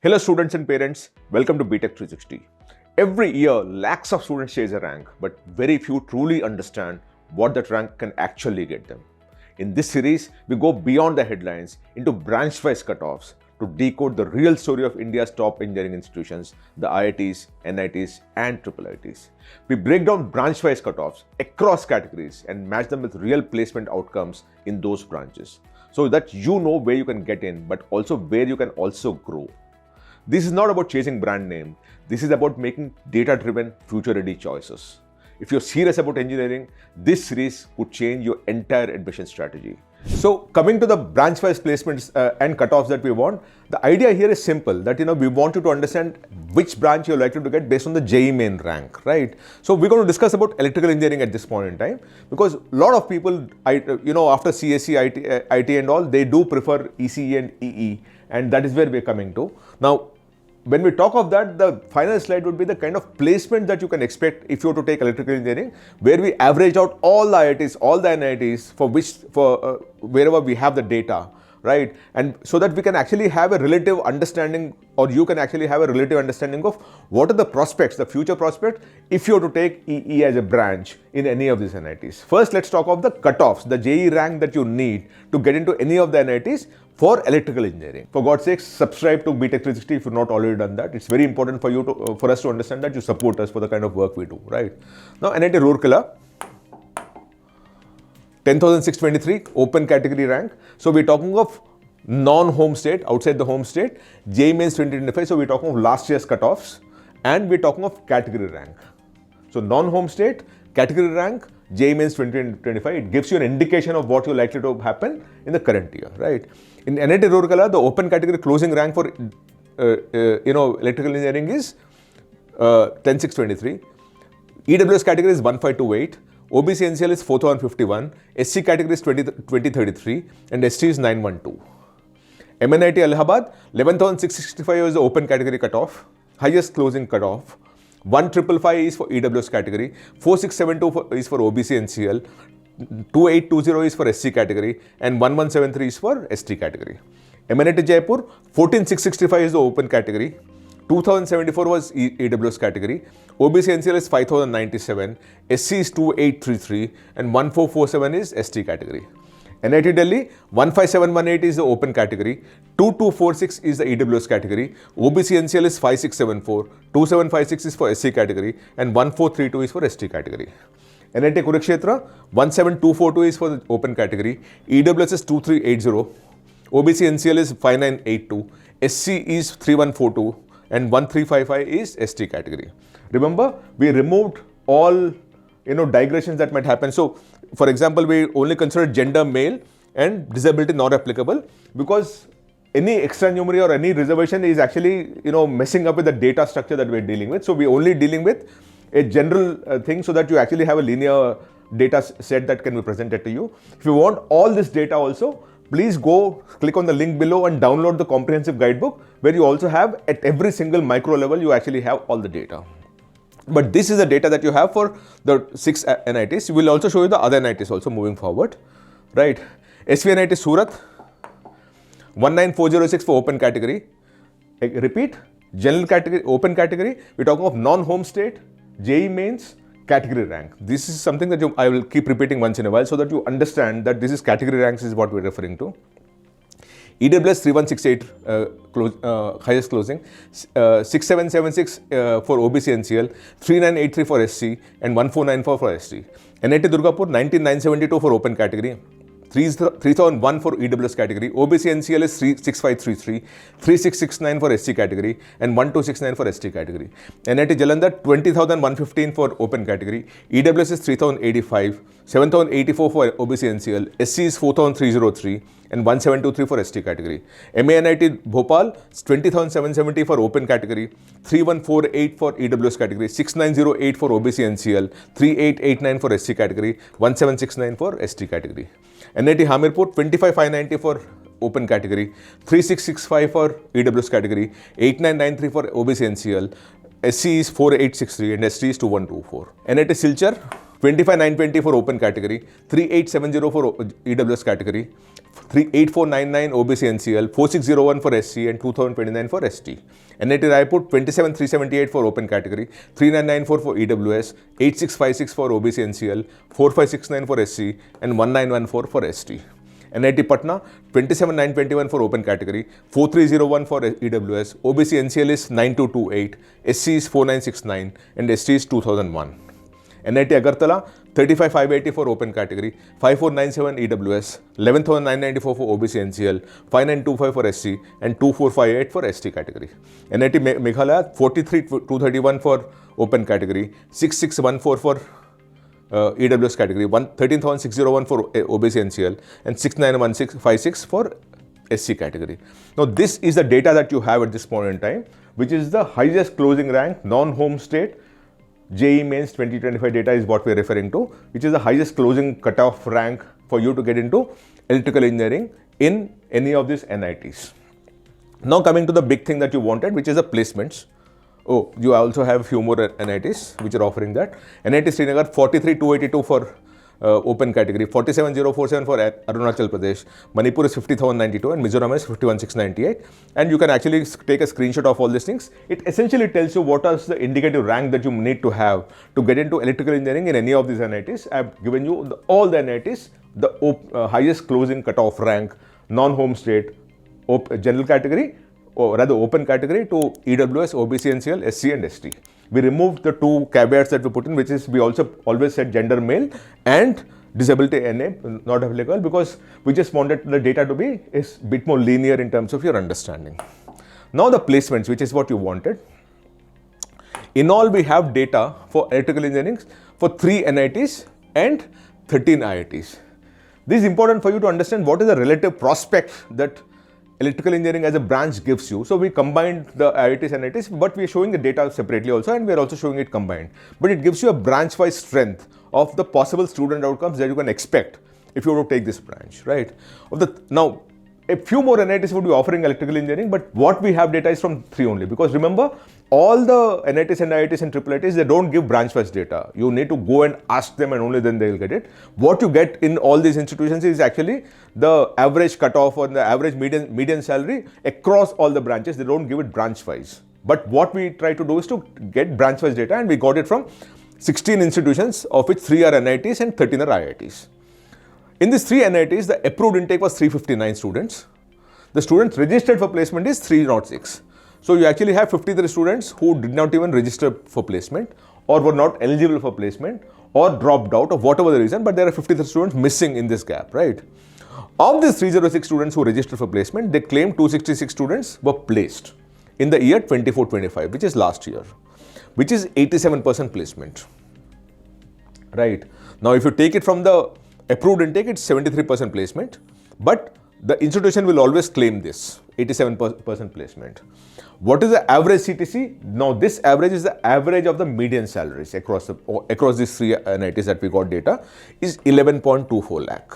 Hello students and parents, welcome to B.Tech 360. Every year, lakhs of students chase a rank, but very few truly understand what that rank can actually get them. In this series, we go beyond the headlines into branch-wise cutoffs to decode the real story of India's top engineering institutions, the IITs, NITs and IIITs. We break down branch-wise cutoffs across categories and match them with real placement outcomes in those branches, so that you know where you can get in, but also where you can also grow. This is not about chasing brand name. This is about making data-driven, future-ready choices. If you're serious about engineering, this series would change your entire admission strategy. So coming to the branch-wise placements and cutoffs that we want, the idea here is simple, that we want you to understand which branch you're likely to get based on the JEE Main rank, right? So we're going to discuss about electrical engineering at this point in time, because a lot of people, after CSE, IT and all, they do prefer ECE and EE, and that is where we're coming to. Now, when we talk of that, the final slide would be the kind of placement that you can expect if you were to take electrical engineering, where we average out all the IITs, all the NITs for wherever we have the data, right? And so that we can actually have a relative understanding, or you can actually have a relative understanding of what are the prospects, the future prospects, if you were to take EE as a branch in any of these NITs. First, let's talk of the cutoffs, the JEE rank that you need to get into any of the NITs for electrical engineering. For God's sake, subscribe to B.Tech 360 if you've not already done that. It's very important for you for us to understand that you support us for the kind of work we do, right? Now, NIT Roorkela, 10,623 open category rank. So we're talking of non-home state, outside the home state, JEE Mains 2025. So we're talking of last year's cutoffs, and we're talking of category rank. So non-home state, category rank, JEE Mains 2025. It gives you an indication of what you're likely to happen in the current year, right? In NIT Roorkela, the open category closing rank for electrical engineering is 10,623. EWS category is 1528. OBC NCL is 4051. SC category is 2033, and ST is 912. MNIT Allahabad, 11,665 is the open category cutoff, highest closing cutoff. 1555 is for EWS category, 4672 is for OBC NCL, 2820 is for SC category, and 1173 is for ST category. MNIT Jaipur, 14665 is the open category, 2074 was EWS category, OBC NCL is 5097, SC is 2833, and 1447 is ST category. NIT Delhi, 15718 is the open category, 2246 is the EWS category, OBC NCL is 5674, 2756 is for SC category, and 1432 is for ST category. NIT Kurukshetra, 17242 is for the open category, EWS is 2380, OBC NCL is 5982, SC is 3142, and 1355 is ST category. Remember, we removed all digressions that might happen. So, for example, we only consider gender male and disability not applicable, because any extranumerary or any reservation is actually messing up with the data structure that we're dealing with. So we're only dealing with a general thing, so that you actually have a linear data set that can be presented to you. If you want all this data also, please go click on the link below and download the comprehensive guidebook, where you also have at every single micro level, you actually have all the data. But this is the data that you have for the 6 NITs. We will also show you the other NITs also moving forward, right? SVNIT Surat, 19406 for open category. Repeat, general category, open category. We're talking of non-home state, JEE Mains, category rank. This is something that I will keep repeating once in a while, so that you understand that this is category ranks is what we're referring to. EWS 3168 highest closing, 6776 for OBC NCL, 3983 for SC, and 1494 for ST. NIT Durgapur, 19972 for open category, 3001 for EWS category, OBC NCL is 6533, 3669 for SC category, and 1269 for ST category. NIT Jalandhar, 20115 for open category, EWS is 3085, 7084 for OBC NCL, SC is 4303, and 1723 for ST category. MANIT Bhopal, 20,770 for open category, 3148 for EWS category, 6908 for OBC NCL, 3889 for SC category, 1769 for ST category. NIT Hamirpur, 25,590 for open category, 3665 for EWS category, 8993 for OBC NCL, SC is 4863, and ST is 2124. NIT Silchar, 25,920 for open category, 3870 for EWS category, 38499 OBC NCL, 4601 for SC and 2029 for ST. NIT Raipur 27,378 for open category, 3994 for EWS, 8656 for OBC NCL, 4569 for SC and 1914 for ST. NIT Patna 27,921 for open category, 4301 for EWS, OBC NCL is 9228, SC is 4969 and ST is 2001. NIT Agartala 35,580 for open category, 5497 EWS, 11,994 for OBC NCL, 5925 for SC and 2458 for ST category. NIT Meghalaya 43,231 for open category, 6614 for EWS category, 13,601 for OBC NCL and 691656 for SC category. Now this is the data that you have at this point in time, which is the highest closing rank non-home state. JEE Mains 2025 data is what we are referring to, which is the highest closing cutoff rank for you to get into electrical engineering in any of these NITs. Now coming to the big thing that you wanted, which is the placements. Oh, you also have a few more NITs which are offering that. NIT Srinagar 43,282 for open category, 47,047 for Arunachal Pradesh, Manipur is 50,092 and Mizoram is 51,698. And you can actually take a screenshot of all these things. It essentially tells you what is the indicative rank that you need to have to get into electrical engineering in any of these NITs. I have given you all the NITs, the highest closing cutoff rank, non-home state, general category, or rather open category to EWS, OBC NCL, SC and ST. We removed the two caveats that we put in, which is we also always said gender male and disability NA not applicable, because we just wanted the data to be a bit more linear in terms of your understanding. Now the placements, which is what you wanted. In all, we have data for electrical engineering for 3 NITs and 13 IITs. This is important for you to understand what is the relative prospect that electrical engineering as a branch gives you. So we combined the IITs and NITs, but we are showing the data separately also, and we are also showing it combined. But it gives you a branch-wise strength of the possible student outcomes that you can expect if you were to take this branch, right? Now, a few more NITs would be offering electrical engineering, but what we have data is from 3 only, because remember, all the NITs and IITs and IIITs, they don't give branch-wise data. You need to go and ask them and only then they will get it. What you get in all these institutions is actually the average cutoff or the average median salary across all the branches. They don't give it branch-wise. But what we try to do is to get branch-wise data, and we got it from 16 institutions, of which 3 are NITs and 13 are IITs. In these 3 NITs, the approved intake was 359 students. The students registered for placement is 306. So you actually have 53 students who did not even register for placement, or were not eligible for placement, or dropped out of whatever the reason, but there are 53 students missing in this gap, right? Of these 306 students who registered for placement, they claim 266 students were placed in the year 24-25, which is last year, which is 87% placement, right? Now, if you take it from the approved intake, it's 73% placement, but the institution will always claim this 87% placement. What is the average CTC? Now, this average is the average of the median salaries across these 3 NITs that we got data is 11.24 lakh.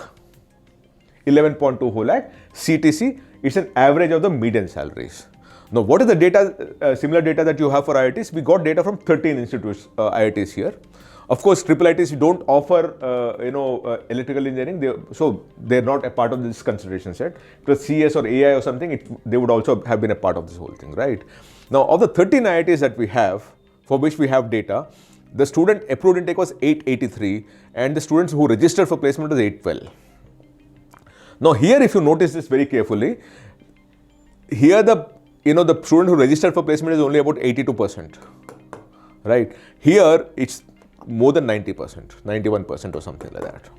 11.24 lakh CTC, it's an average of the median salaries. Now, what is the data, similar data that you have for IITs? We got data from 13 institutes, IITs here. Of course, IIITs don't offer, electrical engineering, so they're not a part of this consideration set. Because CS or AI or something, they would also have been a part of this whole thing, right? Now, of the 13 IITs that we have, for which we have data, the student approved intake was 883, and the students who registered for placement was 812. Now, here, if you notice this very carefully, here the student who registered for placement is only about 82%, right? Here, it's more than 90%, 91% or something like that,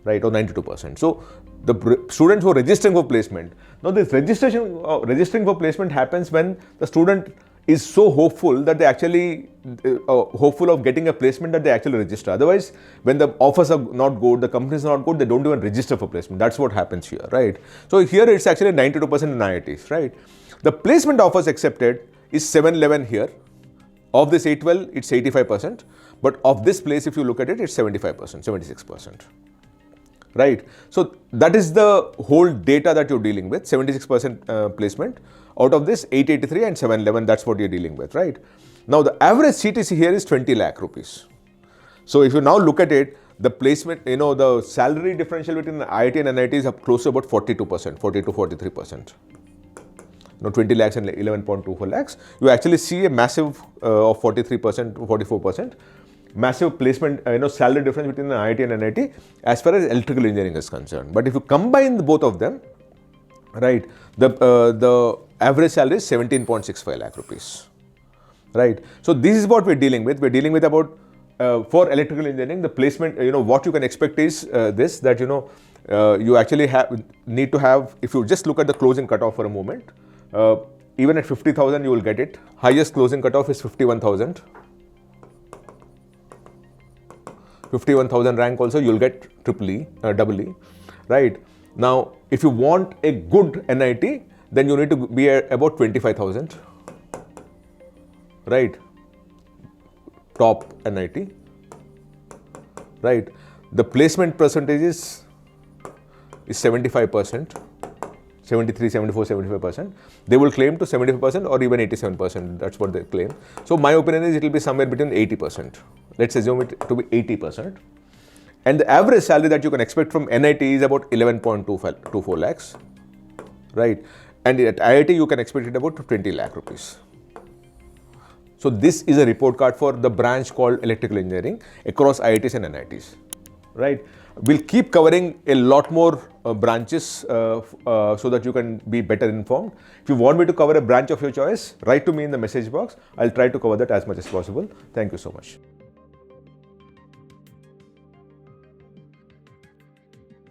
right? Or 92%. So the students who are registering for placement, now this registering for placement happens when the student is so hopeful that they actually, hopeful of getting a placement that they actually register. Otherwise, when the offers are not good, the company is not good, they don't even register for placement. That's what happens here, right? So here it's actually 92% in IITs, right? The placement offers accepted is 711 here. Of this 812, it's 85%, but of this place, if you look at it, it's 75%, 76%, right? So that is the whole data that you're dealing with, 76% placement. Out of this, 883 and 711, that's what you're dealing with, right? Now, the average CTC here is 20 lakh rupees. So if you now look at it, the placement, the salary differential between IIT and NIT is up close to about 42%, 40 to 43%. 20 lakhs and 11.24 lakhs. You actually see a massive of 43% to 44%. Massive placement, salary difference between the IIT and NIT as far as electrical engineering is concerned. But if you combine both of them, right, the average salary is 17.65 lakh rupees, right? So this is what we're dealing with. We're dealing with about, for electrical engineering, the placement, what you can expect is this, that, you actually need to have, if you just look at the closing cutoff for a moment, even at 50,000, you will get it. Highest closing cutoff is 51,000. 51,000 rank also, you'll get double E, right? Now, if you want a good NIT, then you need to be about 25,000, right? Top NIT, right? The placement percentage is 75%, 73, 74, 75%. They will claim to 75% or even 87%. That's what they claim. So my opinion is it will be somewhere between 80%. Let's assume it to be 80%. And the average salary that you can expect from NIT is about 11.24 lakhs, right? And at IIT, you can expect it about 20 lakh rupees. So this is a report card for the branch called Electrical Engineering across IITs and NITs, right? We'll keep covering a lot more branches so that you can be better informed. If you want me to cover a branch of your choice, write to me in the message box. I'll try to cover that as much as possible. Thank you so much.